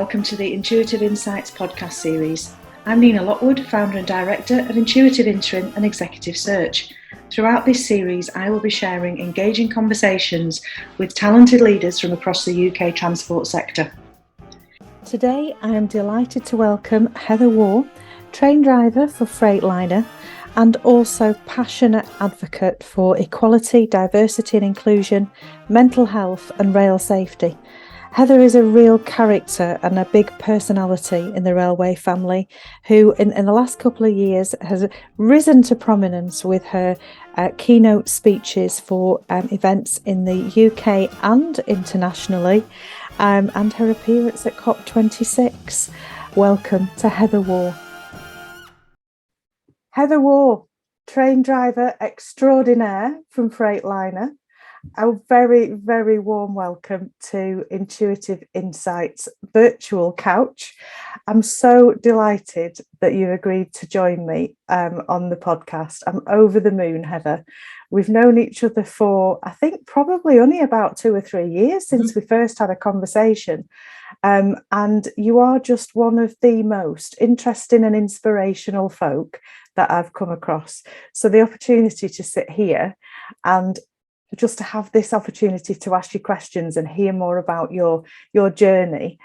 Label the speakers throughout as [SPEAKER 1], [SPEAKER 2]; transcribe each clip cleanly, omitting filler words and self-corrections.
[SPEAKER 1] welcome to the Intuitive Insights podcast series. I'm Nina Lockwood, founder and director of Intuitive Interim and Executive Search. Throughout this series, I will be sharing engaging conversations with talented leaders from across the UK transport sector. Today, I am delighted to welcome Heather Waugh, train driver for Freightliner and also passionate advocate for equality, diversity and inclusion, mental health and rail safety. Heather is a real character and a big personality in the railway family who in the last couple of years has risen to prominence with her keynote speeches for events in the UK and internationally and her appearance at COP26. Welcome to Heather Waugh. Heather Waugh, train driver extraordinaire from Freightliner. A very, very warm welcome to Intuitive Insights virtual couch. I'm so delighted that you agreed to join me on the podcast. I'm over the moon, Heather. We've known each other for, I think, probably only about 2 or 3 years since we first had a conversation. And you are just one of the most interesting and inspirational folk that I've come across. So the opportunity to sit here and just to have this opportunity to ask you questions and hear more about your journey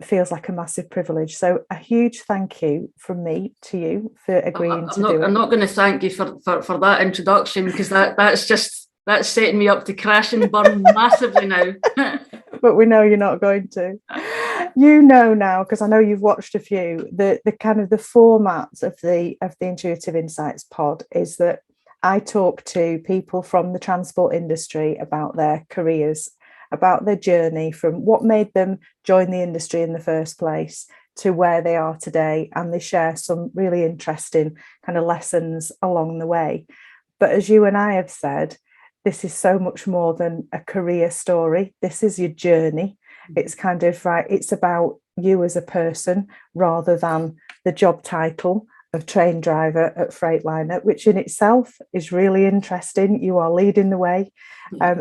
[SPEAKER 1] feels like a massive privilege. So a huge thank you from me to you for agreeing to do it.
[SPEAKER 2] I'm not going to thank you for that introduction, because that's setting me up to crash and burn massively now.
[SPEAKER 1] But we know you're not going to. You know now, because I know you've watched a few, the kind of the format of the Intuitive Insights pod is that I talk to people from the transport industry about their careers, about their journey from what made them join the industry in the first place to where they are today. And they share some really interesting kind of lessons along the way. But as you and I have said, this is so much more than a career story. This is your journey. It's kind of right. It's about you as a person rather than the job title of train driver at Freightliner, which in itself is really interesting. You are leading the way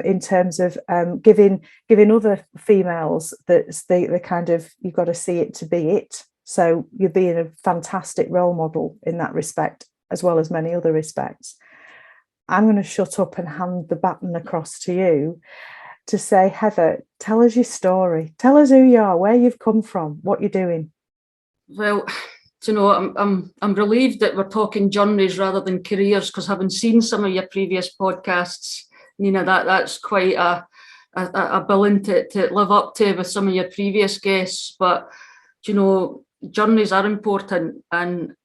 [SPEAKER 1] in terms of giving other females that's the kind of, you've got to see it to be it. So you're being a fantastic role model in that respect, as well as many other respects. I'm going to shut up and hand the baton across to you to say, Heather, tell us your story. Tell us who you are, where you've come from, what you're doing.
[SPEAKER 2] Well, you know, I'm relieved that we're talking journeys rather than careers, because having seen some of your previous podcasts, Nina, that's quite a billing to live up to with some of your previous guests. But you know, journeys are important, and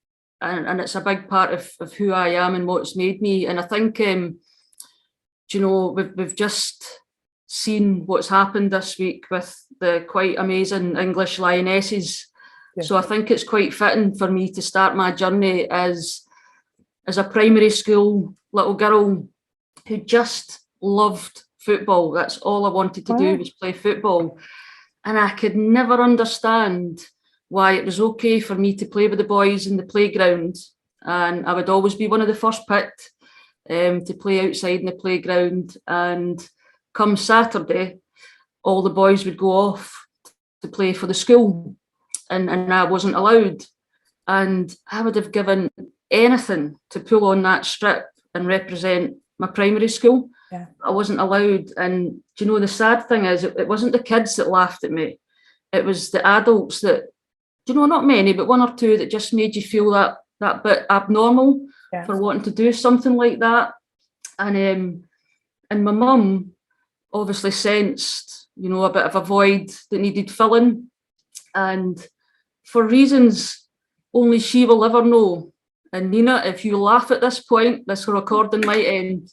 [SPEAKER 2] it's a big part of who I am and what's made me. And I think you know, we've just seen what's happened this week with the quite amazing English Lionesses. Yeah. So I think it's quite fitting for me to start my journey as a primary school little girl who just loved football. That's all I wanted to do was play football. And I could never understand why it was okay for me to play with the boys in the playground. And I would always be one of the first picked to play outside in the playground. And come Saturday, all the boys would go off to play for the school. And I wasn't allowed. And I would have given anything to pull on that strip and represent my primary school. Yeah. I wasn't allowed. And do you know, the sad thing is, it wasn't the kids that laughed at me. It was the adults that, do you know, not many, but 1 or 2 that just made you feel that bit abnormal for wanting to do something like that. And my mum obviously sensed, you know, a bit of a void that needed filling. And for reasons only she will ever know, and Nina, if you laugh at this point, this recording might end,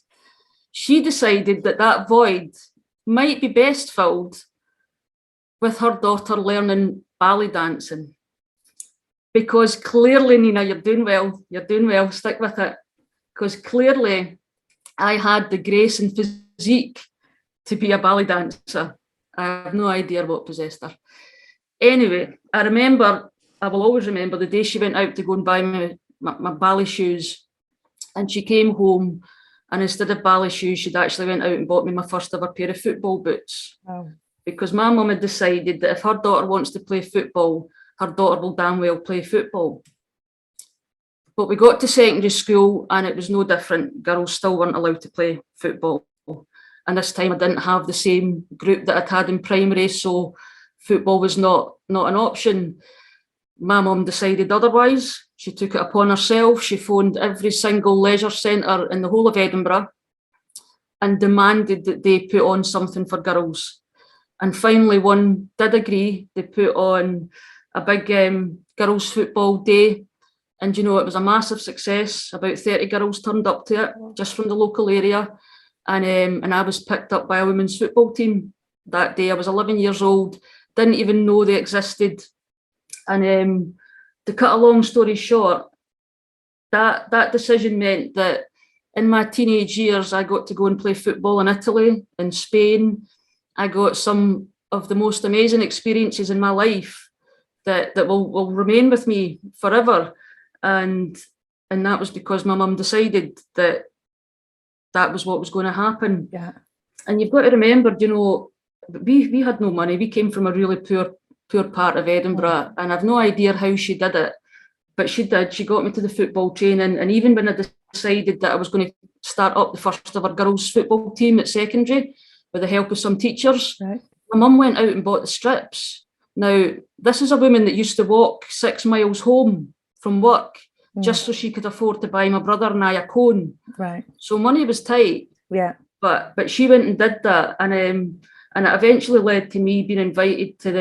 [SPEAKER 2] she decided that void might be best filled with her daughter learning ballet dancing. Because clearly, Nina, you're doing well, stick with it. Because clearly I had the grace and physique to be a ballet dancer. I have no idea what possessed her. Anyway, I will always remember the day she went out to go and buy me my ballet shoes, and she came home, and instead of ballet shoes, she'd actually went out and bought me my first ever pair of football boots. because my mum had decided that if her daughter wants to play football, her daughter will damn well play football. But we got to secondary school and it was no different. Girls still weren't allowed to play football. And this time I didn't have the same group that I'd had in primary, so football was not an option. My mum decided otherwise. She took it upon herself. She phoned every single leisure centre in the whole of Edinburgh and demanded that they put on something for girls. And finally one did agree. They put on a big girls' football day. And, you know, it was a massive success. About 30 girls turned up to it, just from the local area. And I was picked up by a women's football team that day. I was 11 years old, didn't even know they existed. And to cut a long story short, that decision meant that in my teenage years, I got to go and play football in Italy, in Spain. I got some of the most amazing experiences in my life that will remain with me forever. And that was because my mum decided that was what was going to happen.
[SPEAKER 1] Yeah.
[SPEAKER 2] And you've got to remember, you know, we had no money. We came from a really poor part of Edinburgh, and I've no idea how she did it, but she did. She got me to the football training, and even when I decided that I was going to start up the first ever girls' football team at secondary with the help of some teachers,
[SPEAKER 1] right,
[SPEAKER 2] my mum went out and bought the strips. Now, this is a woman that used to walk 6 miles home from work just so she could afford to buy my brother and I a cone.
[SPEAKER 1] Right.
[SPEAKER 2] So money was tight.
[SPEAKER 1] Yeah.
[SPEAKER 2] But she went and did that, and it eventually led to me being invited to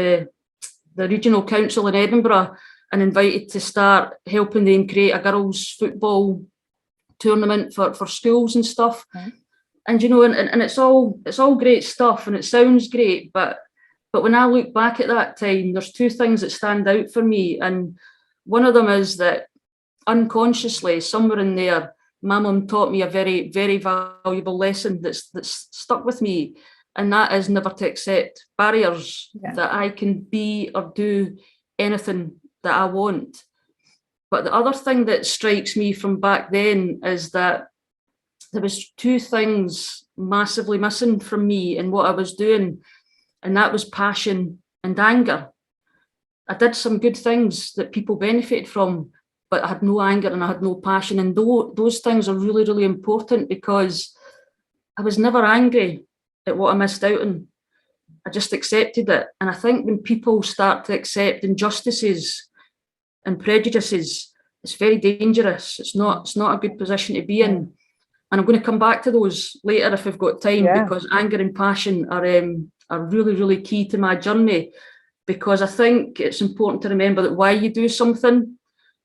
[SPEAKER 2] the regional council in Edinburgh and invited to start helping them create a girls' football tournament for schools and stuff.
[SPEAKER 1] Right.
[SPEAKER 2] And you know, and it's all great stuff, and it sounds great, but when I look back at that time, there's two things that stand out for me, and one of them is that unconsciously, somewhere in there, my mum taught me a very, very valuable lesson that's stuck with me, and that is never to accept barriers, that I can be or do anything that I want. But the other thing that strikes me from back then is that there was two things massively missing from me in what I was doing, and that was passion and anger. I did some good things that people benefited from, but I had no anger and I had no passion. And those things are really, really important, because I was never angry at what I missed out on. I just accepted it. And I think when people start to accept injustices and prejudices, it's very dangerous. It's not a good position to be in. And I'm going to come back to those later if we've got time, because anger and passion are really, really key to my journey. Because I think it's important to remember that why you do something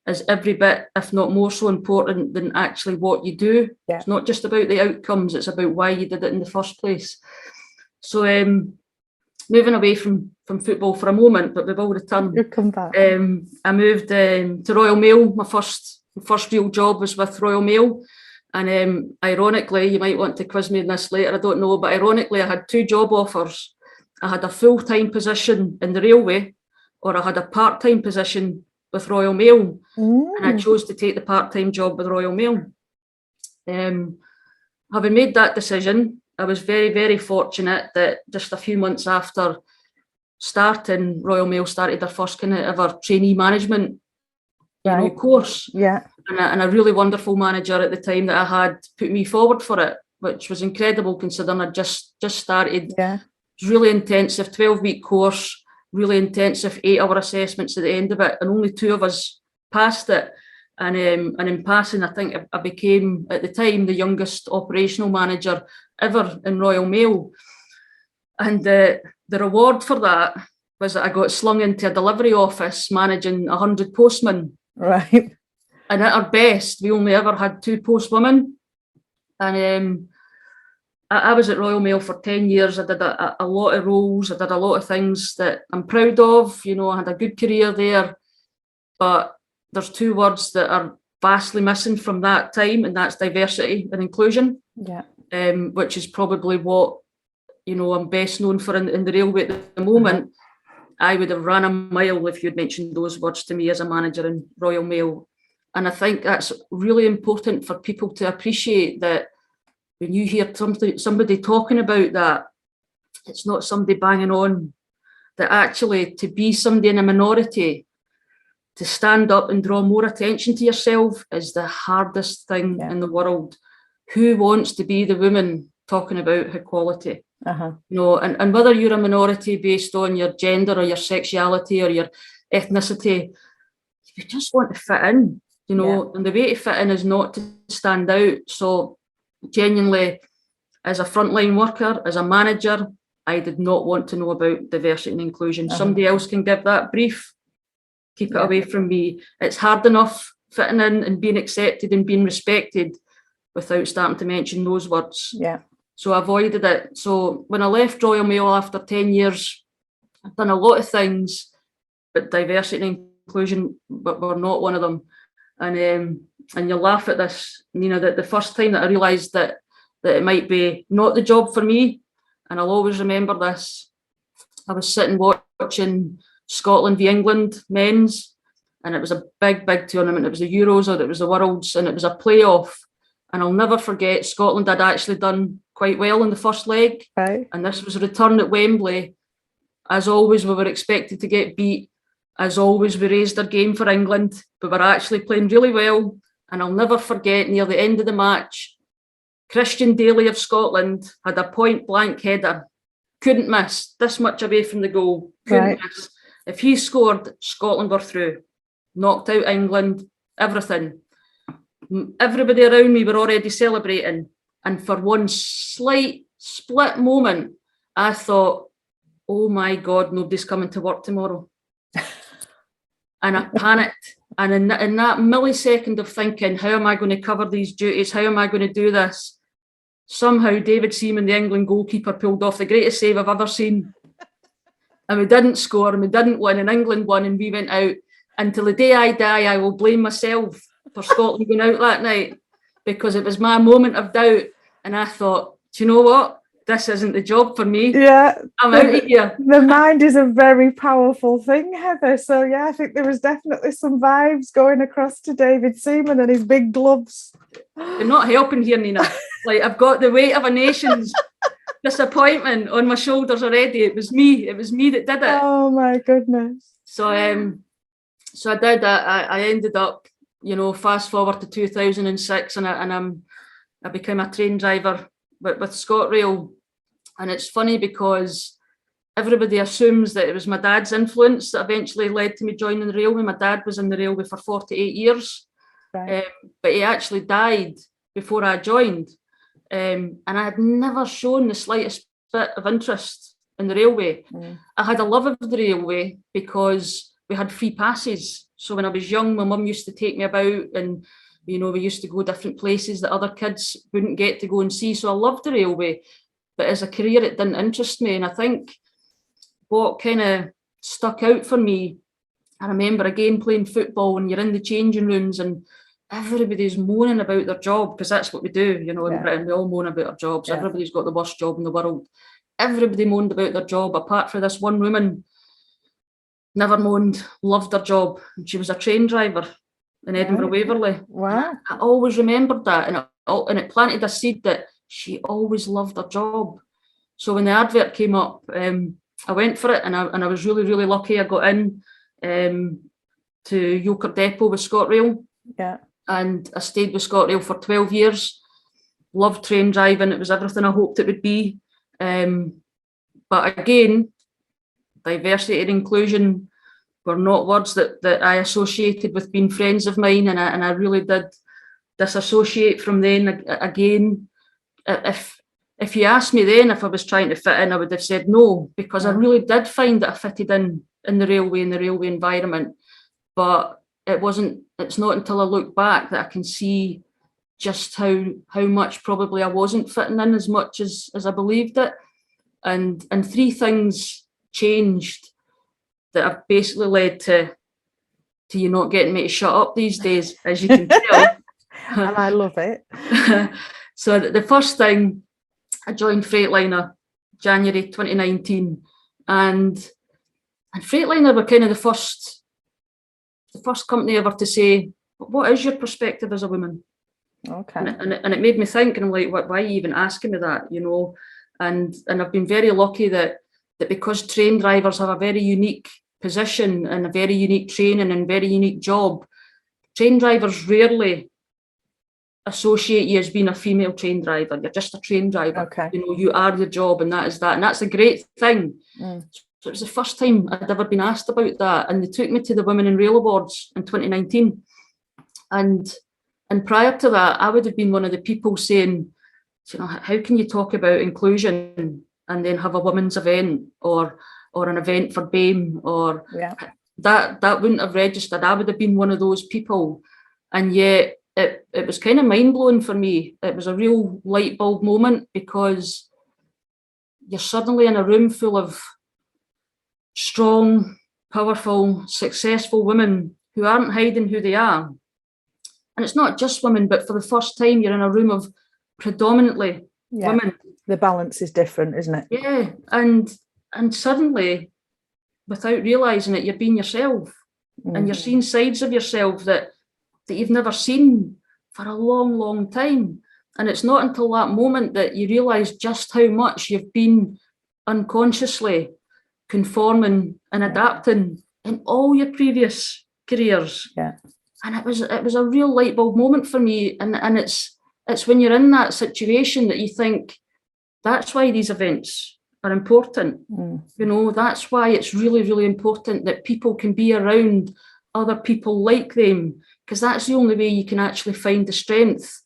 [SPEAKER 2] is every bit, if not more so important than actually what you do. Yeah. It's not just about the outcomes, it's about why you did it in the first place. So moving away from football for a moment, but we will return.
[SPEAKER 1] You'll come back.
[SPEAKER 2] I moved to Royal Mail. My first real job was with Royal Mail. And ironically, you might want to quiz me on this later, I don't know, but ironically I had two job offers. I had a full-time position in the railway, or I had a part-time position with Royal Mail, and I chose to take the part-time job with Royal Mail. Having made that decision, I was very, very fortunate that just a few months after starting, Royal Mail started their first kind of ever trainee management course. Yeah. And a really wonderful manager at the time that I had put me forward for it, which was incredible considering I just started. Yeah. It was really intensive, 12-week course, really intensive 8-hour assessments at the end of it, and only 2 of us passed it. And in passing, I think I became, at the time, the youngest operational manager ever in Royal Mail. And the reward for that was that I got slung into a delivery office managing 100 postmen.
[SPEAKER 1] Right.
[SPEAKER 2] And at our best, we only ever had 2 postwomen. And I was at Royal Mail for 10 years. I did a lot of roles. I did a lot of things that I'm proud of. You know, I had a good career there. But there's 2 words that are vastly missing from that time, and that's diversity and inclusion. Yeah. Which is probably what, you know, I'm best known for in the railway at the moment. I would have ran a mile if you'd mentioned those words to me as a manager in Royal Mail. And I think that's really important for people to appreciate, that when you hear somebody talking about that, it's not somebody banging on, that actually to be somebody in a minority, to stand up and draw more attention to yourself is the hardest thing in the world. Who wants to be the woman talking about equality? You know, and whether you're a minority based on your gender or your sexuality or your ethnicity, you just want to fit in, you know, and the way to fit in is not to stand out. So genuinely, as a frontline worker, as a manager, I did not want to know about diversity and inclusion. Somebody else can give that brief. Keep it away from me. It's hard enough fitting in and being accepted and being respected without starting to mention those words. So I avoided it. So when I left Royal Mail after 10 years, I've done a lot of things, but diversity and inclusion were not one of them. And you laugh at this, you know, that the first time that I realised that it might be not the job for me, and I'll always remember this, I was sitting watching Scotland v England men's, and it was a big tournament. It was the Euros or it was the Worlds, and it was a playoff. And I'll never forget, Scotland had actually done quite well in the first leg. And this was a return at Wembley. As always, we were expected to get beat. As always, we raised our game for England. We were actually playing really well. And I'll never forget, near the end of the match, Christian Daly of Scotland had a point blank header. Couldn't miss, this much away from the goal. Couldn't miss. If he scored, Scotland were through. Knocked out England, everything. Everybody around me were already celebrating. And for one slight split moment, I thought, oh my God, nobody's coming to work tomorrow. And I panicked. And in that millisecond of thinking, how am I going to cover these duties? How am I going to do this? Somehow David Seaman, the England goalkeeper, pulled off the greatest save I've ever seen. And we didn't score and we didn't win, and England won and we went out. And till the day I die, I will blame myself for Scotland going out that night, because it was my moment of doubt. And I thought, do you know what? This isn't the job for me. I'm out of here.
[SPEAKER 1] The mind is a very powerful thing, Heather. So yeah, I think there was definitely some vibes going across to David Seaman and his big gloves.
[SPEAKER 2] You're not helping here, Nina. Like, I've got the weight of a nation's disappointment on my shoulders already. It was me that did it.
[SPEAKER 1] Oh my goodness.
[SPEAKER 2] So I did that. I ended up, you know, fast forward to 2006, and I became a train driver with ScotRail. And it's funny because everybody assumes that it was my dad's influence that eventually led to me joining the railway. My dad was in the railway for 48 years, but he actually died before I joined. And I had never shown the slightest bit of interest in the railway. I had a love of the railway because we had free passes. So when I was young, my mum used to take me about, and you know, we used to go different places that other kids wouldn't get to go and see. So I loved the railway, but as a career, it didn't interest me. And I think what kind of stuck out for me, I remember again playing football and you're in the changing rooms and everybody's moaning about their job, because that's what we do, you know, in Britain, we all moan about our jobs. Everybody's got the worst job in the world. Everybody moaned about their job, apart from this one woman. Never moaned, loved her job. And she was a train driver in Edinburgh Waverley.
[SPEAKER 1] Wow.
[SPEAKER 2] I always remembered that, and it planted a seed that she always loved her job. So when the advert came up, I went for it, and I was really, really lucky. I got in to Yoker Depot with ScotRail. And I stayed with ScotRail for 12 years. Loved train driving. It was everything I hoped it would be. But again, diversity and inclusion were not words that I associated with being friends of mine, and I really did disassociate from then. Again, if you asked me then if I was trying to fit in, I would have said no, because I really did find that I fitted in the railway environment. But it's not until I look back that I can see just how much probably I wasn't fitting in as much as I believed it. And three things changed that have basically led to you not getting me to shut up these days, as you can tell.
[SPEAKER 1] And I love it.
[SPEAKER 2] So the first thing, I joined Freightliner January 2019, and Freightliner were kind of the first company ever to say, what is your perspective as a woman?
[SPEAKER 1] Okay.
[SPEAKER 2] And it made me think, and I'm like, why are you even asking me that, you know? And I've been very lucky that because train drivers have a very unique position and a very unique training and very unique job, train drivers rarely associate you as being a female train driver. You're just a train driver.
[SPEAKER 1] Okay.
[SPEAKER 2] You know, you are your job, and that is that. And that's a great thing. So it was the first time I'd ever been asked about that. And they took me to the Women in Rail Awards in 2019. And prior to that, I would have been one of the people saying, you know, how can you talk about inclusion and then have a women's event or an event for BAME or that wouldn't have registered. I would have been one of those people. And yet it was kind of mind-blowing for me. It was a real light bulb moment, because you're suddenly in a room full of strong, powerful, successful women who aren't hiding who they are. And it's not just women, but for the first time, you're in a room of predominantly women.
[SPEAKER 1] The balance is different, isn't it?
[SPEAKER 2] Yeah. And suddenly, without realising it, you're being yourself. And you're seeing sides of yourself that you've never seen for a long, long time. And it's not until that moment that you realise just how much you've been unconsciously conforming and adapting in all your previous careers.
[SPEAKER 1] Yeah.
[SPEAKER 2] And it was a real light bulb moment for me. And it's when you're in that situation that you think, that's why these events are important. You know, that's why it's really, really important that people can be around other people like them, because that's the only way you can actually find the strength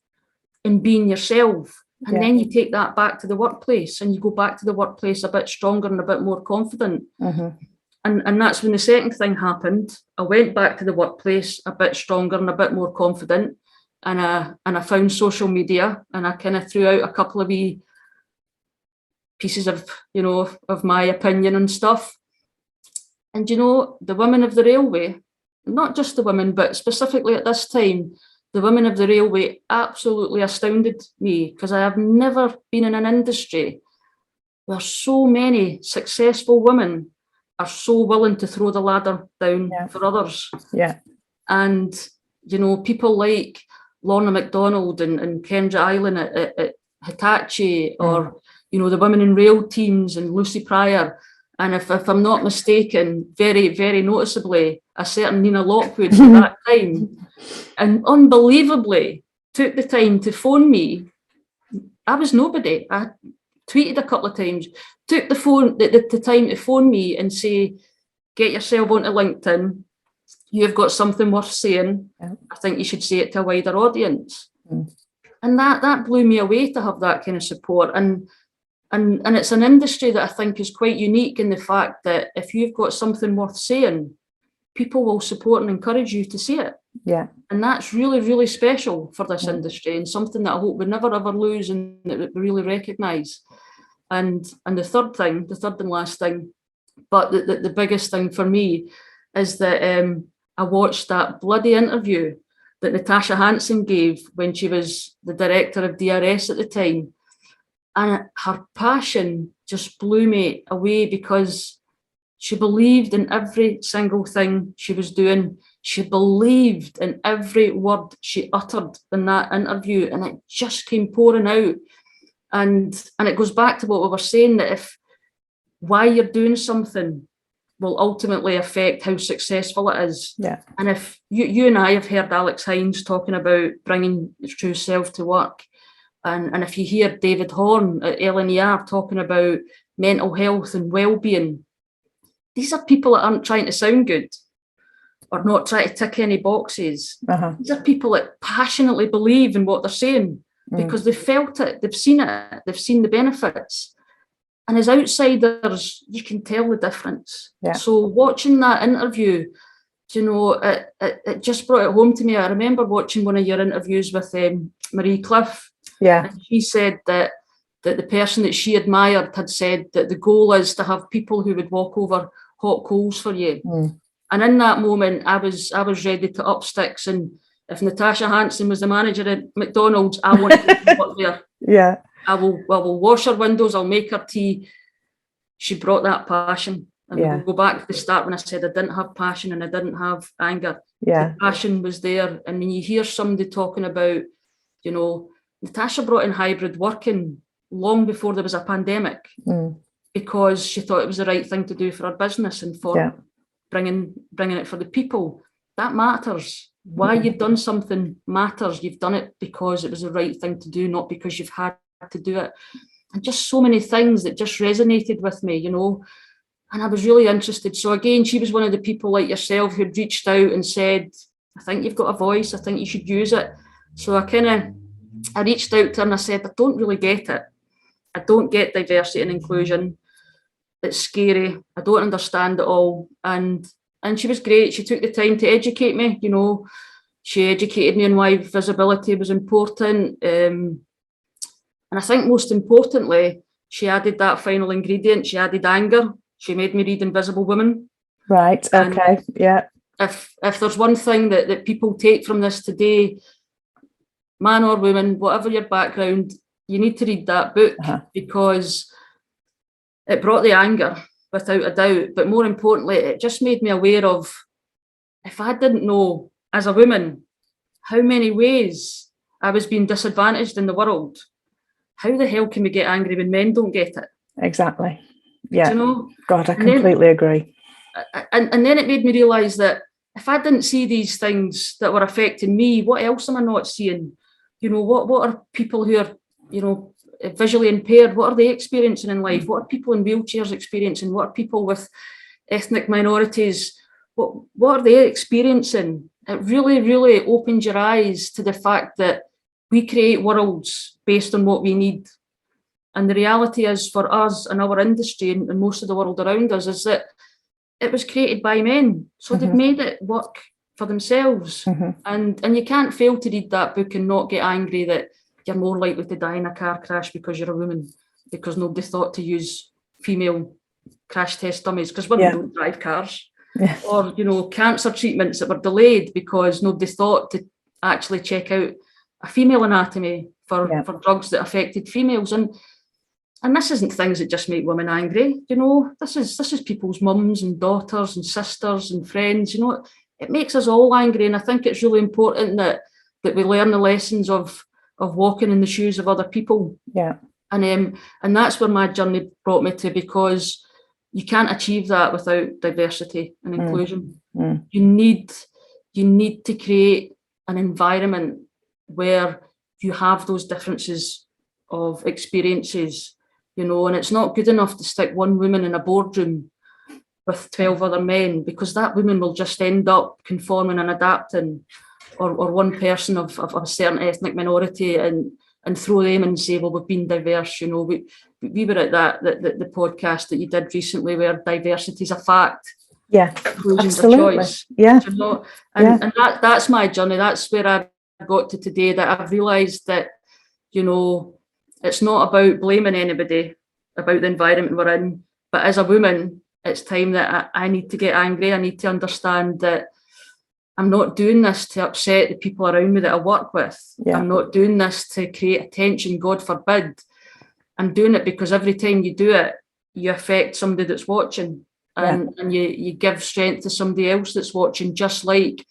[SPEAKER 2] in being yourself. And then you take that back to the workplace, and you go back to the workplace a bit stronger and a bit more confident. And that's when the second thing happened. I went back to the workplace a bit stronger and a bit more confident, and I found social media, and I kind of threw out a couple of wee pieces of, you know, of my opinion and stuff. And, you know, the women of the railway, not just the women, but specifically at this time, the women of the railway absolutely astounded me, because I have never been in an industry where so many successful women are so willing to throw the ladder down for others. And, you know, people like Lorna MacDonald and Kendra Island at Hitachi, or, you know, the Women in Rail teams and Lucy Pryor. And if I'm not mistaken, very, very noticeably, a certain Nina Lockwood at that time, and unbelievably took the time to phone me. I was nobody. I tweeted a couple of times, took the time to phone me and say, get yourself onto LinkedIn. You've got something worth saying. I think you should say it to a wider audience. And that blew me away, to have that kind of support. And it's an industry that I think is quite unique in the fact that if you've got something worth saying, people will support and encourage you to say it. And that's really, really special for this industry, and something that I hope we never ever lose and that we really recognise. And the third and last thing, but the biggest thing for me, is that I watched that bloody interview that Natasha Hansen gave when she was the director of DRS at the time. And her passion just blew me away, because she believed in every single thing she was doing. She believed in every word she uttered in that interview, and it just came pouring out. And it goes back to what we were saying, that if why you're doing something will ultimately affect how successful it is. And if you and I have heard Alex Hines talking about bringing your true self to work, and if you hear David Horn at LNER talking about mental health and well-being, these are people that aren't trying to sound good or not trying to tick any boxes. These are people that passionately believe in what they're saying, because they've felt it, they've seen it, they've seen the benefits. And as outsiders, you can tell the difference. So watching that interview, you know, it just brought it home to me. I remember watching one of your interviews with Marie Cliff. And she said that the person that she admired had said that the goal is to have people who would walk over hot coals for you. And in that moment, I was ready to up sticks. And if Natasha Hansen was the manager at McDonald's, I wanted to work there. I will wash her windows, I'll make her tea. She brought that passion. And we'll go back to the start when I said I didn't have passion and I didn't have anger. The passion was there. And when you hear somebody talking about, you know, Natasha brought in hybrid working long before there was a pandemic, because she thought it was the right thing to do for her business and for bringing it for the people. That matters. Why you've done something matters. You've done it because it was the right thing to do, not because you've had to do it. And just so many things that just resonated with me, you know, and I was really interested. So again, she was one of the people like yourself who'd reached out and said, I think you've got a voice, I think you should use it. So I reached out to her and I said, I don't really get it. I don't get diversity and inclusion. It's scary. I don't understand it all. And she was great. She took the time to educate me, you know. She educated me on why visibility was important. And I think most importantly, she added that final ingredient. She added anger. She made me read Invisible Women.
[SPEAKER 1] Right, okay, yeah.
[SPEAKER 2] If there's one thing that people take from this today, man or woman, whatever your background, you need to read that book, because it brought the anger, without a doubt. But more importantly, it just made me aware of, if I didn't know as a woman how many ways I was being disadvantaged in the world, how the hell can we get angry when men don't get it?
[SPEAKER 1] Exactly. Yeah.
[SPEAKER 2] Do you know?
[SPEAKER 1] God, I completely agree.
[SPEAKER 2] And then it made me realise that if I didn't see these things that were affecting me, what else am I not seeing? You know, what are people who are, you know, visually impaired, what are they experiencing in life? What are people in wheelchairs experiencing? What are people with ethnic minorities? What are they experiencing? It really, really opens your eyes to the fact that we create worlds based on what we need. And the reality is, for us and our industry and most of the world around us, is that it was created by men. So they've made it work for themselves. And you can't fail to read that book and not get angry that you're more likely to die in a car crash because you're a woman, because nobody thought to use female crash test dummies, because women don't drive cars. Or, you know, cancer treatments that were delayed because nobody thought to actually check out a female anatomy for drugs that affected females. And this isn't things that just make women angry, you know. This is people's mums and daughters and sisters and friends, you know. It makes us all angry, and I think it's really important that we learn the lessons of walking in the shoes of other people. Yeah. And that's where my journey brought me to, because you can't achieve that without diversity and inclusion. You need to create an environment where you have those differences of experiences, you know, and it's not good enough to stick one woman in a boardroom with 12 other men, because that woman will just end up conforming and adapting, or one person of a certain ethnic minority and throw them and say, well, we've been diverse, you know. We were at the podcast that you did recently where diversity is a fact. Yeah, inclusion's a choice. Yeah. You know? And that's my journey. That's where I got to today, that I've realised that, you know, it's not about blaming anybody about the environment we're in, but as a woman, it's time that I need to get angry. I need to understand that I'm not doing this to upset the people around me that I work with. Yeah. I'm not doing this to create attention, God forbid. I'm doing it because every time you do it, you affect somebody that's watching, and you give strength to somebody else that's watching, just like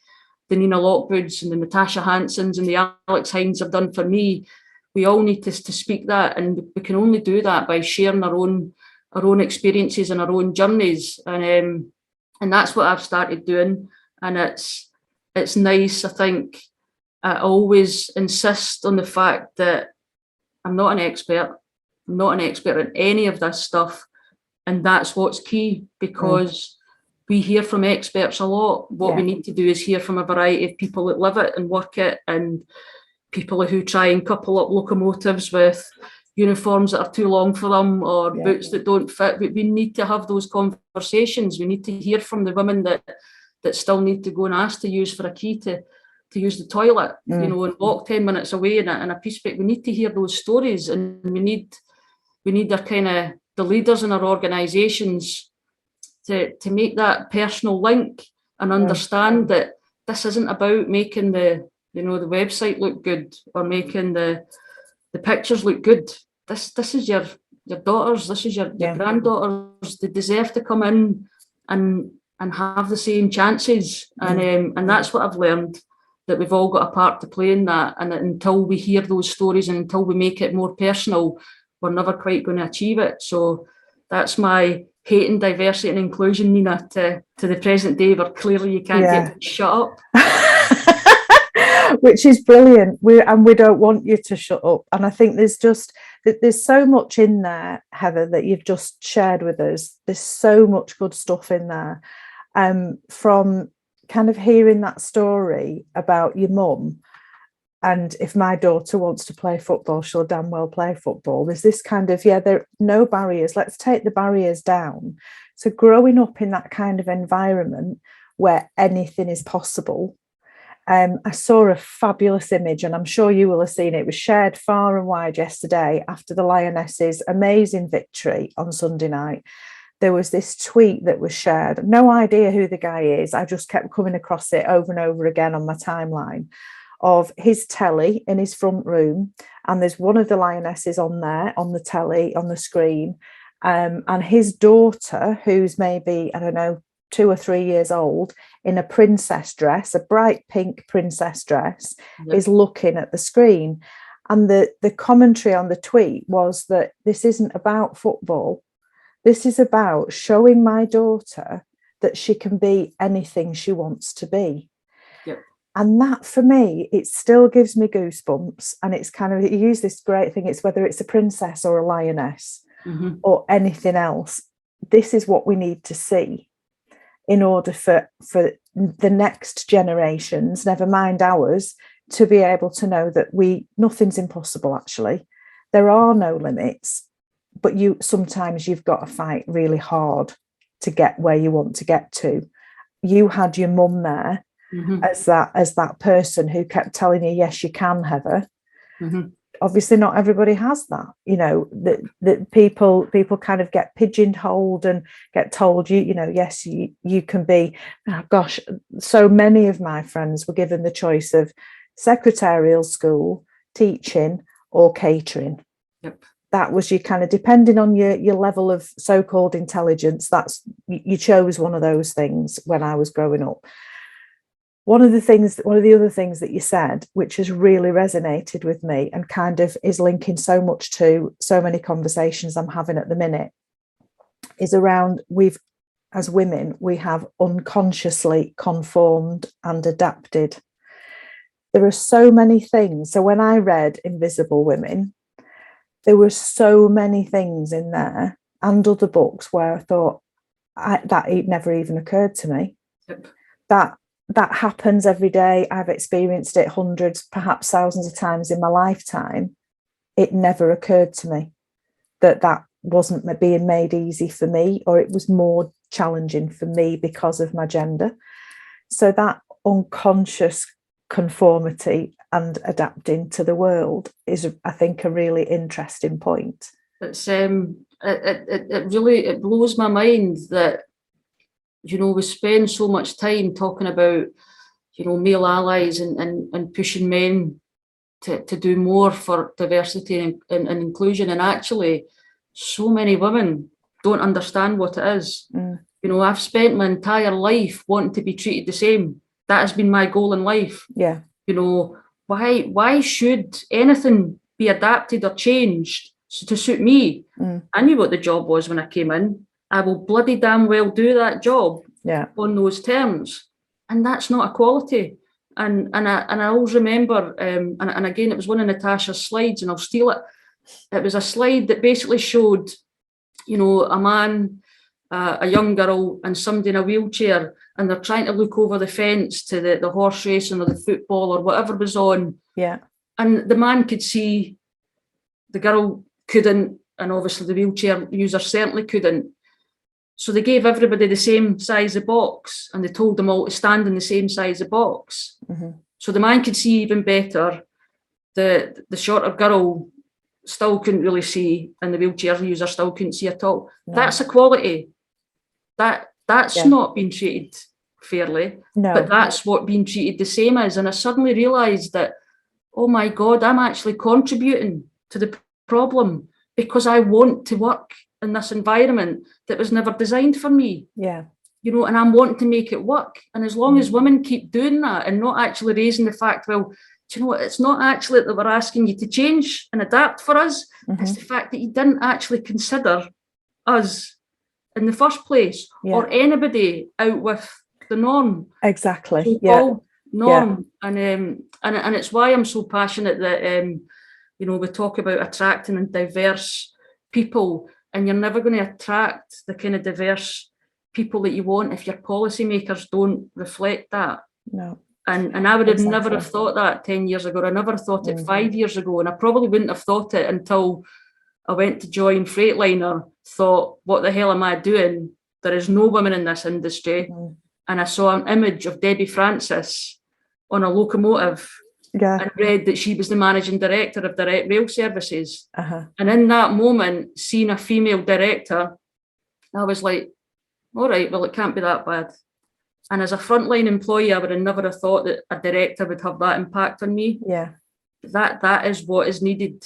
[SPEAKER 2] the Nina Lockwoods and the Natasha Hansons and the Alex Hines have done for me. We all need to speak that, and we can only do that by sharing our own experiences and our own journeys. And that's what I've started doing. And it's nice. I think I always insist on the fact that I'm not an expert. I'm not an expert in any of this stuff. And that's what's key, because we hear from experts a lot. What we need to do is hear from a variety of people that live it and work it, and people who try and couple up locomotives with uniforms that are too long for them, or boots that don't fit. We need to have those conversations. We need to hear from the women that still need to go and ask to use for a key to use the toilet, you know, and walk 10 minutes away in a piece break. We need to hear those stories, and we need our kind of the leaders in our organisations to make that personal link and understand that this isn't about making the website look good or making the pictures look good. This is your daughters, this is your granddaughters. They deserve to come in and have the same chances. And that's what I've learned, that we've all got a part to play in that. And until we hear those stories and until we make it more personal, we're never quite going to achieve it. So that's my hating diversity and inclusion, Nina, to the present day, where clearly you can't get me to shut up.
[SPEAKER 1] Which is brilliant. We don't want you to shut up. And I think there's so much in there, Heather, that you've just shared with us. There's so much good stuff in there. From kind of hearing that story about your mum, and if my daughter wants to play football, she'll damn well play football. There's this kind of, there are no barriers. Let's take the barriers down. So growing up in that kind of environment where anything is possible. I saw a fabulous image, and I'm sure you will have seen it. It was shared far and wide yesterday after the Lionesses' amazing victory on Sunday night. There was this tweet that was shared. No idea who the guy is. I just kept coming across it over and over again on my timeline, of his telly in his front room. And there's one of the Lionesses on there, on the telly, on the screen. And his daughter, who's maybe, I don't know, 2 or 3 years old, in a princess dress, a bright pink princess dress, is looking at the screen. And the commentary on the tweet was that this isn't about football. This is about showing my daughter that she can be anything she wants to be.
[SPEAKER 2] Yep.
[SPEAKER 1] And that, for me, it still gives me goosebumps. And it's kind of, you use this great thing, it's whether it's a princess or a lioness or anything else. This is what we need to see in order for the next generations, never mind ours, to be able to know that nothing's impossible, actually. There are no limits, but sometimes you've got to fight really hard to get where you want to get to. You had your mum there as that person who kept telling you, yes, you can, Heather. Obviously not everybody has that, that people kind of get pigeonholed and get told, yes, you can be. Oh gosh, so many of my friends were given the choice of secretarial school, teaching, or catering.
[SPEAKER 2] Yep.
[SPEAKER 1] That was your kind of, depending on your level of so-called intelligence, you chose one of those things when I was growing up. One of the other things that you said, which has really resonated with me and kind of is linking so much to so many conversations I'm having at the minute, is around as women, we have unconsciously conformed and adapted. There are so many things. So when I read Invisible Women, there were so many things in there and other books where I thought that it never even occurred to me.
[SPEAKER 2] Yep.
[SPEAKER 1] That happens every day. I've experienced it hundreds, perhaps thousands of times in my lifetime. It never occurred to me that wasn't being made easy for me, or it was more challenging for me because of my gender. So that unconscious conformity and adapting to the world is, I think, a really interesting point.
[SPEAKER 2] It's it really blows my mind that we spend so much time talking about male allies and pushing men to do more for diversity and inclusion, and actually so many women don't understand what it is. I've spent my entire life wanting to be treated the same. That has been my goal in life.
[SPEAKER 1] Yeah.
[SPEAKER 2] Why should anything be adapted or changed to suit me? I knew what the job was when I came in. I will bloody damn well do that job on those terms. And that's not equality. And I always remember, and again, it was one of Natasha's slides, and I'll steal it. It was a slide that basically showed, a man, a young girl, and somebody in a wheelchair, and they're trying to look over the fence to the horse racing or the football or whatever was on. Yeah. And the man could see, the girl couldn't, and obviously the wheelchair user certainly couldn't. So they gave everybody the same size of box, and they told them all to stand in the same size of box. So the man could see even better. The shorter girl still couldn't really see, and the wheelchair user still couldn't see at all. No. That's equality. That's not being treated fairly. No. But that's what being treated the same is. And I suddenly realised that, oh my God, I'm actually contributing to the problem because I want to work in this environment that was never designed for me. Yeah. And I'm wanting to make it work. And as long as women keep doing that and not actually raising the fact, well, do you know what? It's not actually that we're asking you to change and adapt for us. It's the fact that you didn't actually consider us in the first place, or anybody out with the norm.
[SPEAKER 1] Exactly.
[SPEAKER 2] So-called norm. And it's why I'm so passionate that we talk about attracting and diverse people, and you're never going to attract the kind of diverse people that you want if your policymakers don't reflect that.
[SPEAKER 1] No.
[SPEAKER 2] And I would have never have thought that 10 years ago. I never thought it 5 years ago, and I probably wouldn't have thought it until I went to join Freightliner, thought, what the hell am I doing? There is no women in this industry. And I saw an image of Debbie Francis on a locomotive and read that she was the managing director of Direct Rail Services. And in that moment, seeing a female director, I was like, all right, well, it can't be that bad. And as a frontline employee, I would have never have thought that a director would have that impact on me. That is what is needed,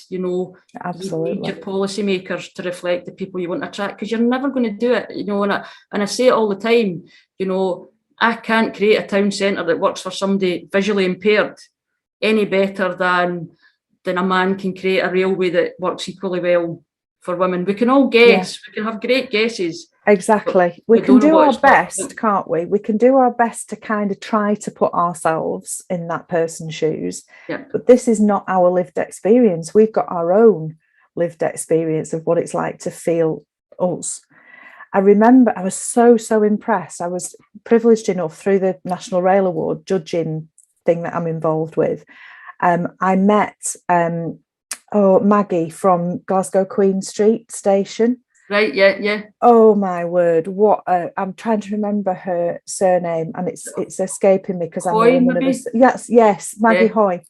[SPEAKER 1] Absolutely.
[SPEAKER 2] You need your policymakers to reflect the people you want to attract, because you're never going to do it, and I say it all the time, I can't create a town centre that works for somebody visually impaired any better than a man can create a railway that works equally well for women. We can all guess, we can have great guesses.
[SPEAKER 1] Exactly. We can do our best, can't we? We can do our best to kind of try to put ourselves in that person's shoes. But this is not our lived experience. We've got our own lived experience of what it's like to feel us. I remember I was so impressed. I was privileged enough through the National Rail Award judging thing that I'm involved with. I met Maggie from Glasgow Queen Street Station.
[SPEAKER 2] Right, yeah.
[SPEAKER 1] Oh my word! I'm trying to remember her surname, and it's escaping me because I'm a woman of yes, Maggie Hoy,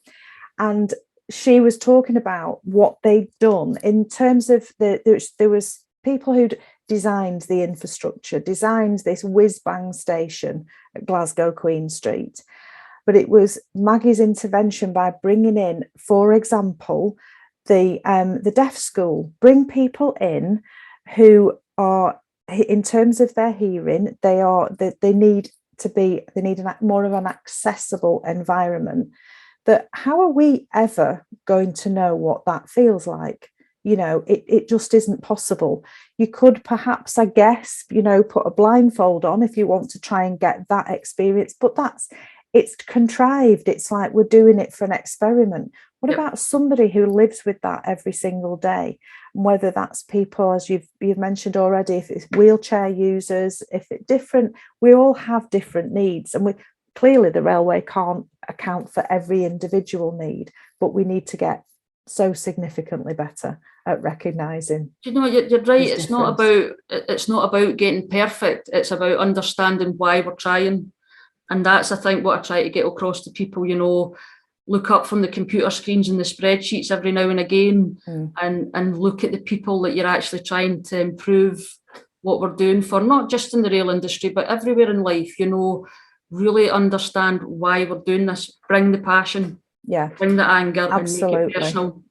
[SPEAKER 1] and she was talking about what they'd done in terms of there was people who'd designed the infrastructure, designed this whiz-bang station at Glasgow Queen Street, but it was Maggie's intervention by bringing in, for example, the deaf school, bring people in who are, in terms of their hearing, they need more of an accessible environment. That how are we ever going to know what that feels like? It just isn't possible. You could perhaps, I guess, put a blindfold on if you want to try and get that experience, but it's contrived. It's like we're doing it for an experiment. What about somebody who lives with that every single day? Whether that's people, as you've mentioned already, if it's wheelchair users, if it's different, we all have different needs. And clearly the railway can't account for every individual need, but we need to get so significantly better at recognising.
[SPEAKER 2] You're right. It's not about getting perfect. It's about understanding why we're trying. And that's, I think, what I try to get across to people, look up from the computer screens and the spreadsheets every now and again and look at the people that you're actually trying to improve what we're doing for, not just in the rail industry, but everywhere in life, really understand why we're doing this, bring the passion, bring the anger,
[SPEAKER 1] absolutely,
[SPEAKER 2] and make it personal.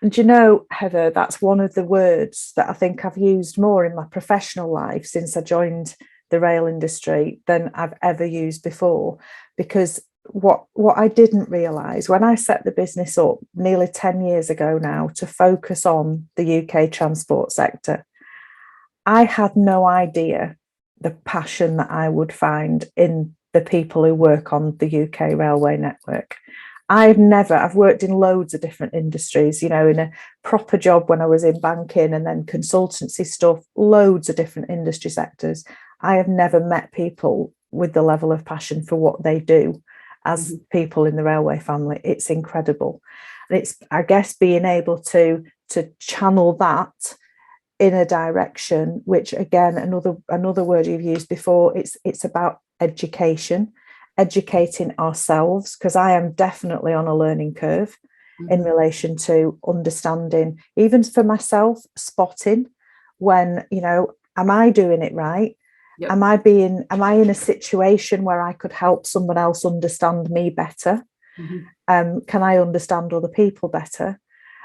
[SPEAKER 1] And Heather, that's one of the words that I think I've used more in my professional life since I joined the rail industry than I've ever used before, because what I didn't realise when I set the business up nearly 10 years ago now to focus on the UK transport sector, I had no idea the passion that I would find in the people who work on the UK railway network. I've worked in loads of different industries, in a proper job when I was in banking, and then consultancy stuff, loads of different industry sectors. I have never met people with the level of passion for what they do as people in the railway family. It's incredible. And it's, I guess, being able to channel that in a direction, which again, another word you've used before, it's about educating ourselves, because I am definitely on a learning curve in relation to understanding, even for myself, spotting when, am I doing it right? Yep. Am I in a situation where I could help someone else understand me better? Can I understand other people better?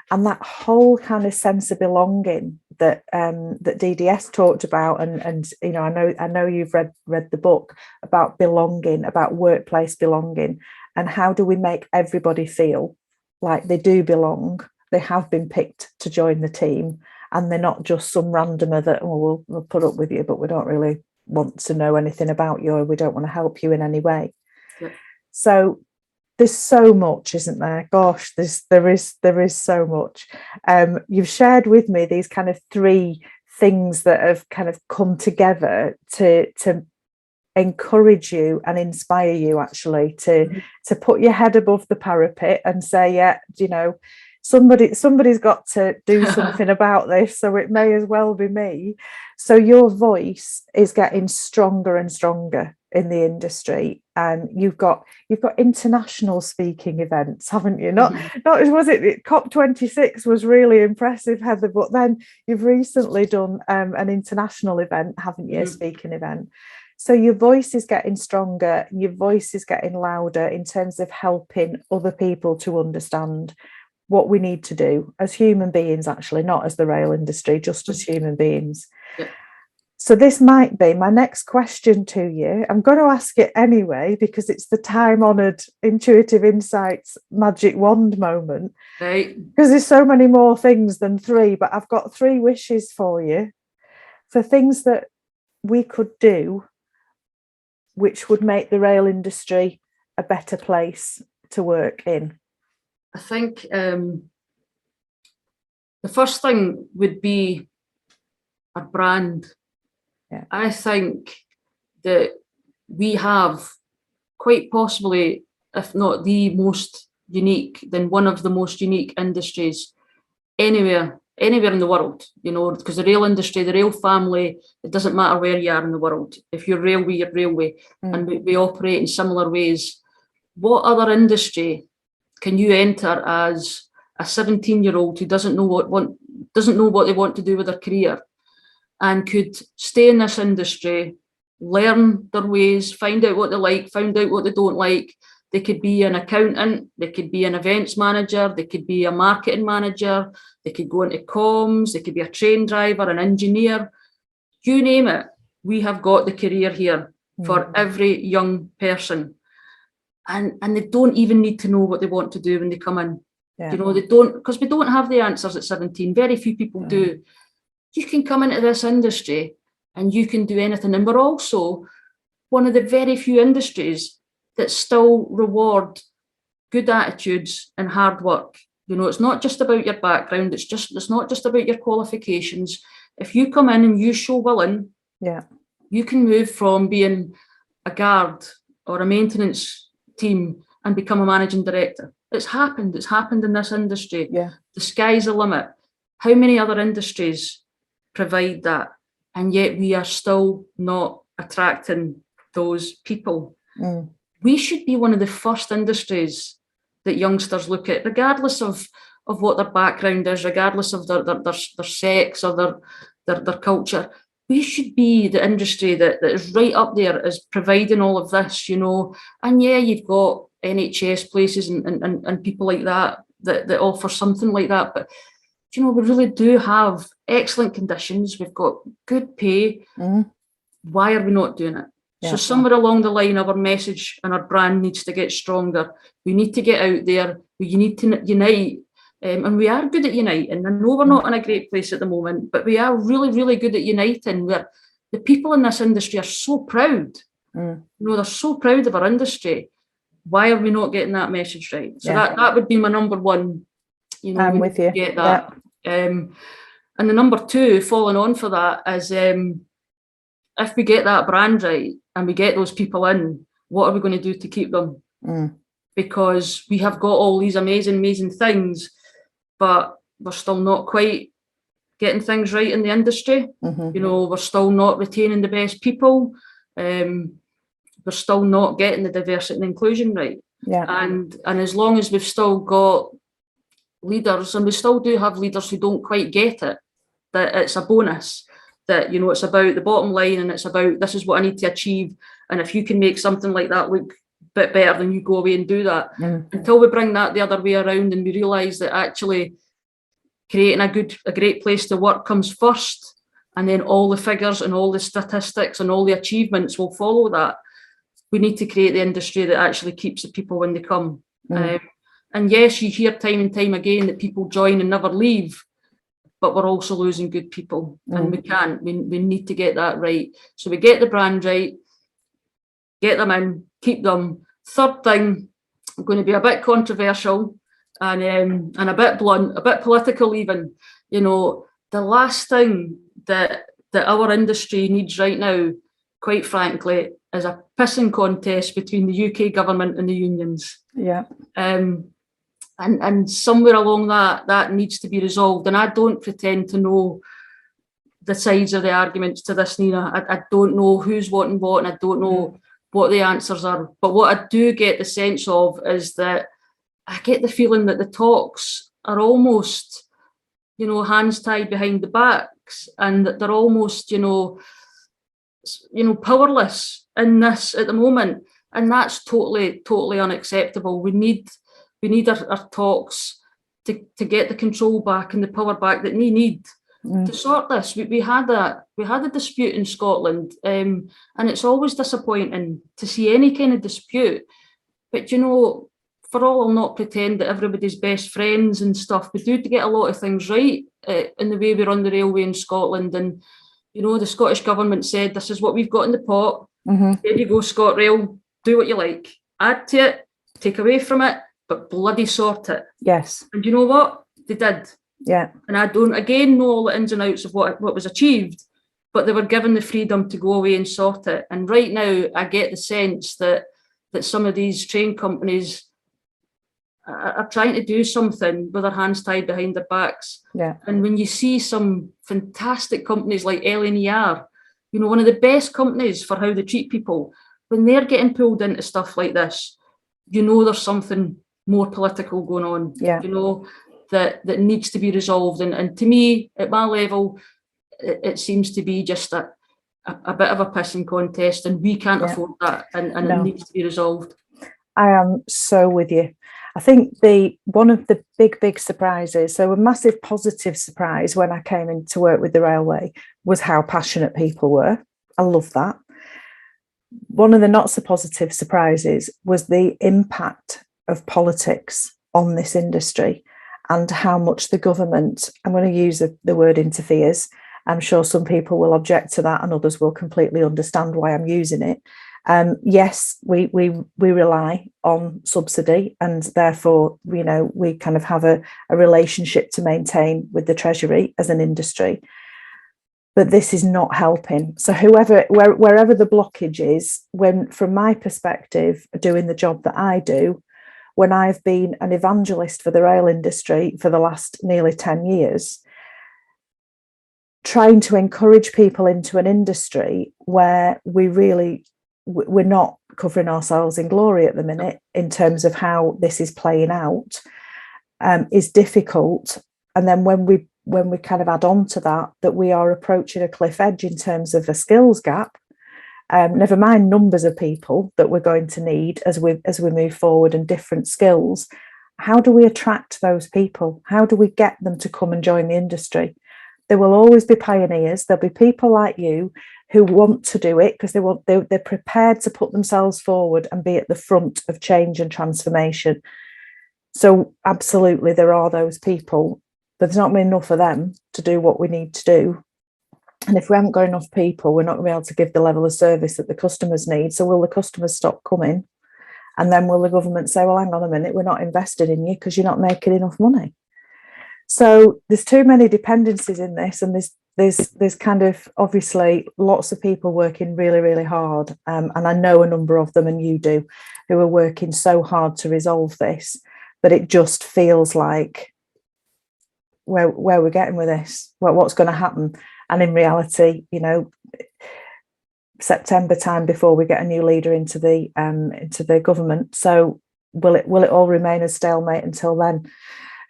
[SPEAKER 1] And that whole kind of sense of belonging that DDS talked about, and I know you've read the book about belonging, about workplace belonging, and how do we make everybody feel like they do belong, they have been picked to join the team, and they're not just some randomer that, oh, we'll put up with you, but we don't really want to know anything about you, or we don't want to help you in any way.
[SPEAKER 2] Yeah.
[SPEAKER 1] So there's so much, isn't there? Gosh, there is so much. You've shared with me these kind of 3 things that have kind of come together to encourage you and inspire you actually to put your head above the parapet and say, yeah, you know, somebody's got to do something about this, so it may as well be me. So your voice is getting stronger and stronger in the industry, and you've got international speaking events, haven't you? Not was it COP26 was really impressive, Heather, but then you've recently done an international event, haven't you? A speaking event. So your voice is getting stronger, your voice is getting louder in terms of helping other people to understand what we need to do as human beings, actually, not as the rail industry, just as human beings.
[SPEAKER 2] Yeah.
[SPEAKER 1] So this might be my next question to you. I'm going to ask it anyway, because it's the time-honoured Intuitive Insights magic wand moment.
[SPEAKER 2] Right.
[SPEAKER 1] Because there's so many more things than 3, but I've got 3 wishes for you for things that we could do which would make the rail industry a better place to work in.
[SPEAKER 2] I think the first thing would be a brand.
[SPEAKER 1] Yeah.
[SPEAKER 2] I think that we have quite possibly, if not the most unique, then one of the most unique industries anywhere in the world, you know, because the rail industry, the rail family, it doesn't matter where you are in the world. If you're railway, you're railway, and we operate in similar ways. What other industry can you enter as a 17-year-old who doesn't know what they want to do with their career, and could stay in this industry, learn their ways, find out what they like, find out what they don't like. They could be an accountant, they could be an events manager, they could be a marketing manager, they could go into comms, they could be a train driver, an engineer, you name it. We have got the career here for every young person. And they don't even need to know what they want to do when they come in. Yeah. You know, they don't, because we don't have the answers at 17. Very few people do. You can come into this industry and you can do anything. And we're also one of the very few industries that still reward good attitudes and hard work. You know, it's not just about your background. It's not just about your qualifications. If you come in and you show willing, you can move from being a guard or a maintenance team and become a managing director. It's happened in this industry. Yeah. The sky's the limit. How many other industries provide that? And yet we are still not attracting those people. We should be one of the first industries that youngsters look at, regardless of what their background is, regardless of their sex or their culture. We should be the industry that is right up there as providing all of this, you know. And yeah, you've got NHS places and people like that offer something like that. But, you know, we really do have excellent conditions. We've got good pay. Why are we not doing it? So somewhere along the line, our message and our brand needs to get stronger. We need to get out there. We need to unite. And we are good at uniting. I know we're not in a great place at the moment, but we are really, really good at uniting. Where the people in this industry are so proud. You know, they're so proud of our industry. Why are we not getting that message right? So that would be my number one. You know,
[SPEAKER 1] I'm with you.
[SPEAKER 2] Get that. And the number two, following on for that, is if we get that brand right and we get those people in, what are we going to do to keep them? Because we have got all these amazing things, but we're still not quite getting things right in the industry. You know, we're still not retaining the best people. We're still not getting the diversity and inclusion right. And as long as we've still got leaders, and we still do have leaders who don't quite get it, that it's a bonus, that, you know, it's about the bottom line and it's about this is what I need to achieve. And if you can make something like that look a bit better, then you go away and do that. Until we bring that the other way around and we realise that actually creating a great place to work comes first, and then all the figures and all the statistics and all the achievements will follow that. we need to create the industry that actually keeps the people when they come. And yes, you hear time and time again that people join and never leave, but we're also losing good people, and we can't. We need to get that right. So we get the brand right, get them in, keep them. Third thing, I'm going to be a bit controversial and a bit blunt, a bit political even. You know, the last thing that our industry needs right now, quite frankly, is a pissing contest between the UK government and the unions.
[SPEAKER 1] Yeah.
[SPEAKER 2] And somewhere along that needs to be resolved. And I don't pretend to know the sides of the arguments to this, Nina. I don't know who's wanting what, and I don't know what the answers are. But what I do get the sense of is that I get the feeling that the talks are almost, you know, hands tied behind the backs, and that they're almost, you know, powerless in this at the moment. And that's totally unacceptable. We need our talks to get the control back and the power back that we need to sort this. We had a dispute in Scotland, and it's always disappointing to see any kind of dispute. But, you know, for all, I'll not pretend that everybody's best friends and stuff. We do get a lot of things right in the way we run the railway in Scotland. And, you know, the Scottish government said, this is what we've got in the pot. There you go, ScotRail, do what you like. Add to it, take away from it, but bloody sort it.
[SPEAKER 1] Yes.
[SPEAKER 2] And you know what? They did.
[SPEAKER 1] Yeah.
[SPEAKER 2] And I don't, again, know all the ins and outs of what was achieved, but they were given the freedom to go away and sort it. And right now, I get the sense that some of these train companies are trying to do something with their hands tied behind their backs.
[SPEAKER 1] Yeah.
[SPEAKER 2] And when you see some fantastic companies like E.D I, you know, one of the best companies for how they treat people, when they're getting pulled into stuff like this, you know there's something more political going on.
[SPEAKER 1] Yeah.
[SPEAKER 2] You know, that needs to be resolved. And to me, at my level, it seems to be just a bit of a pissing contest, and we can't afford that, and no. It needs to be resolved.
[SPEAKER 1] I am so with you. I think one of the big surprises, so a massive positive surprise when I came in to work with the railway, was how passionate people were. I love that. One of the not so positive surprises was the impact of politics on this industry, and how much the government, I'm going to use the word interferes. I'm sure some people will object to that and others will completely understand why I'm using it. Yes, we rely on subsidy, and therefore, you know, we kind of have a relationship to maintain with the Treasury as an industry. But this is not helping. So wherever the blockage is, from my perspective, doing the job that I do, when I've been an evangelist for the rail industry for the last nearly 10 years, trying to encourage people into an industry where we're not covering ourselves in glory at the minute in terms of how this is playing out, is difficult. And then when we kind of add on to that we are approaching a cliff edge in terms of a skills gap, never mind numbers of people that we're going to need as we move forward, and different skills. How do we attract those people? How do we get them to come and join the industry? There will always be pioneers. There'll be people like you who want to do it because they're prepared to put themselves forward and be at the front of change and transformation. So absolutely, there are those people, but there's not enough of them to do what we need to do. And if we haven't got enough people, we're not going to be able to give the level of service that the customers need. So will the customers stop coming? And then will the government say, well, hang on a minute, we're not invested in you because you're not making enough money? So there's too many dependencies in this, and there's kind of obviously lots of people working really, really hard. And I know a number of them, and you do, who are working so hard to resolve this, but it just feels like where we're getting with this, what's going to happen. And in reality, you know, September time before we get a new leader into the government. So will it all remain a stalemate until then?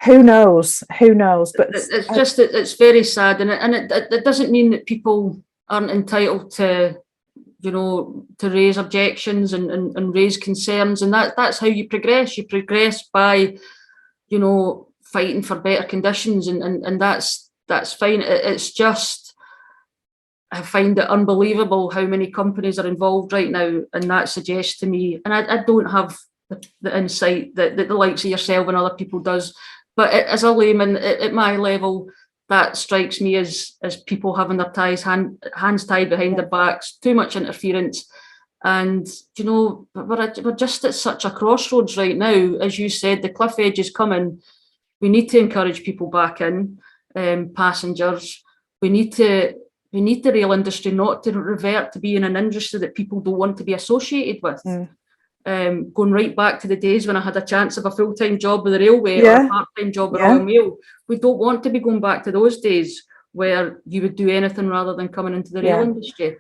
[SPEAKER 1] Who knows? But
[SPEAKER 2] it's very sad, and it doesn't mean that people aren't entitled to, you know, to raise objections and raise concerns, and that's how you progress. You progress by, you know, fighting for better conditions, and that's fine. It's just I find it unbelievable how many companies are involved right now, and that suggests to me, and I don't have the insight that the likes of yourself and other people does, but as a layman at my level, that strikes me as people having their hands tied behind their backs, too much interference. And, you know, we're just at such a crossroads right now. As you said, the cliff edge is coming. We need to encourage people back in, passengers. We need the rail industry not to revert to being an industry that people don't want to be associated with. Going right back to the days when I had a chance of a full-time job with the railway or a part-time job with Royal Mail. We don't want to be going back to those days where you would do anything rather than coming into the rail industry.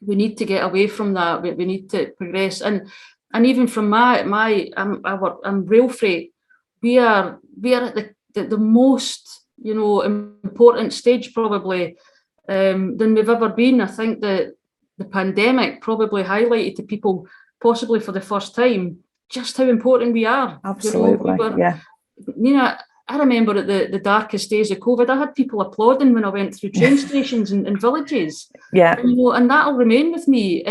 [SPEAKER 2] We need to get away from that. We need to progress. And even from I'm Railfreight. We are at the most, you know, important stage probably than we've ever been. I think that the pandemic probably highlighted to people, possibly for the first time, just how important we are.
[SPEAKER 1] Absolutely,
[SPEAKER 2] you know, I remember at the darkest days of COVID, I had people applauding when I went through train stations in villages. And, you know, and that'll remain with me.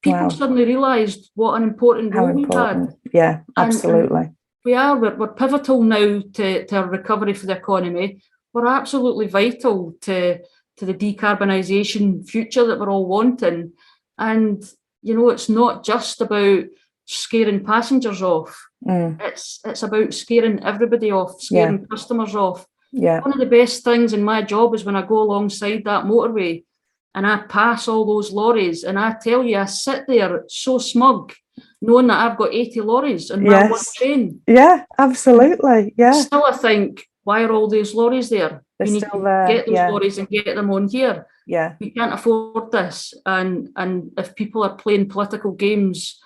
[SPEAKER 2] People suddenly realised what an important role we had.
[SPEAKER 1] Yeah, absolutely.
[SPEAKER 2] And we're pivotal now to our recovery for the economy. We're absolutely vital to the decarbonisation future that we're all wanting. And, you know, it's not just about scaring passengers off. It's about scaring everybody off, scaring customers off. One of the best things in my job is when I go alongside that motorway and I pass all those lorries, and I tell you, I sit there so smug, knowing that I've got 80 lorries in my one train.
[SPEAKER 1] Yeah, absolutely. Yeah.
[SPEAKER 2] Still, I think, why are all these lorries there? We need to get those lorries and get them on here.
[SPEAKER 1] Yeah.
[SPEAKER 2] We can't afford this. And if people are playing political games,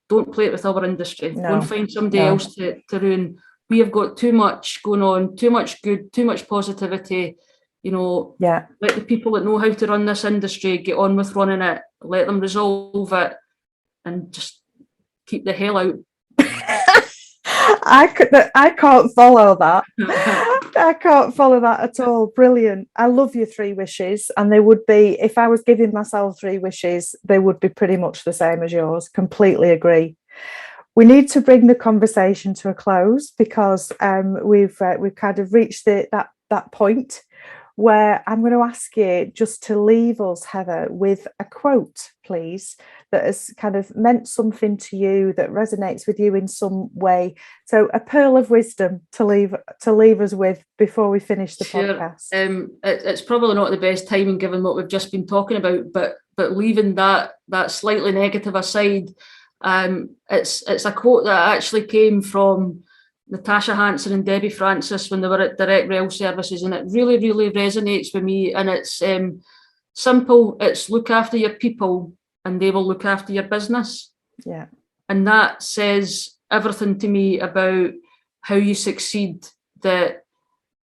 [SPEAKER 2] don't play it with our industry. Don't find somebody else to ruin. We have got too much going on, too much good, too much positivity. You know, let the people that know how to run this industry get on with running it. Let them resolve it, and just keep the hell out.
[SPEAKER 1] I can't follow that. I can't follow that at all. Brilliant. I love your 3 wishes, and they would be, if I was giving myself 3 wishes, they would be pretty much the same as yours. Completely agree. We need to bring the conversation to a close because we've kind of reached that point where I'm going to ask you just to leave us, Heather, with a quote, please, that has kind of meant something to you, that resonates with you in some way. So a pearl of wisdom to leave us with before we finish the podcast.
[SPEAKER 2] It's probably not the best timing given what we've just been talking about, but leaving that slightly negative aside, it's a quote that actually came from Natasha Hansen and Debbie Francis when they were at Direct Rail Services, and it really, really resonates with me. And it's simple. It's look after your people and they will look after your business.
[SPEAKER 1] Yeah.
[SPEAKER 2] And that says everything to me about how you succeed, the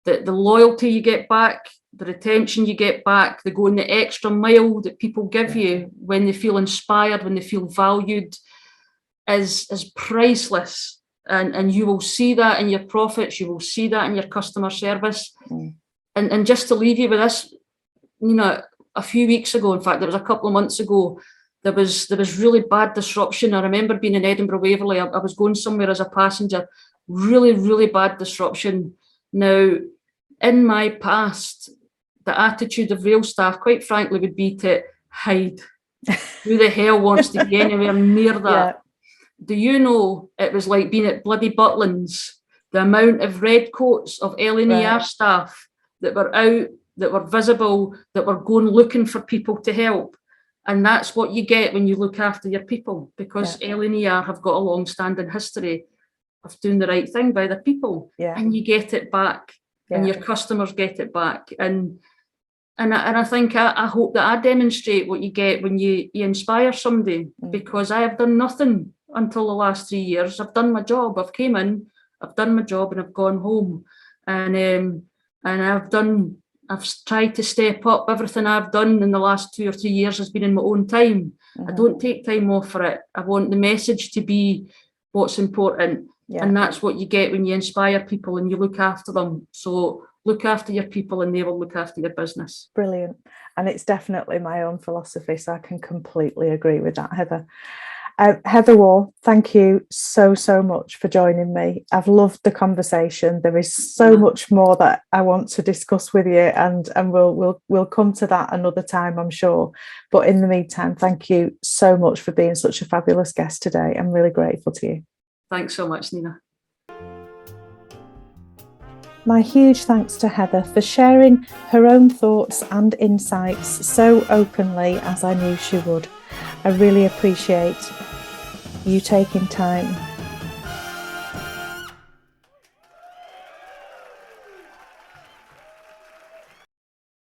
[SPEAKER 2] loyalty you get back, the retention you get back, the going the extra mile that people give you when they feel inspired, when they feel valued, is priceless. And you will see that in your profits, you will see that in your customer service. And just to leave you with this, you know, a few weeks ago, in fact, it was a couple of months ago, there was really bad disruption. I remember being in Edinburgh Waverley. I was going somewhere as a passenger, really, really bad disruption. Now, in my past, the attitude of rail staff, quite frankly, would be to hide. Who the hell wants to be anywhere near that? Do you know it was like being at bloody Butlins, the amount of red coats of LNER staff that were out, that were visible, that were going looking for people to help. And that's what you get when you look after your people, because LNER have got a long-standing history of doing the right thing by the people. And you get it back, and your customers get it back. And I think I hope that I demonstrate what you get when you inspire somebody, because I have done nothing until the last 3 years. I've done my job. I've came in, I've done my job, and I've gone home. And I've tried to step up. Everything I've done in the last 2 or 3 years has been in my own time. I don't take time off for it. I want the message to be what's important. And that's what you get when you inspire people and you look after them. So look after your people and they will look after your business.
[SPEAKER 1] Brilliant. And it's definitely my own philosophy, so I can completely agree with that, Heather. Heather Waugh, thank you so much for joining me. I've loved the conversation. There is so much more that I want to discuss with you, and we'll come to that another time, I'm sure. But in the meantime, thank you so much for being such a fabulous guest today. I'm really grateful to you.
[SPEAKER 2] Thanks so much, Nina.
[SPEAKER 1] My huge thanks to Heather for sharing her own thoughts and insights so openly, as I knew she would. I really appreciate you taking time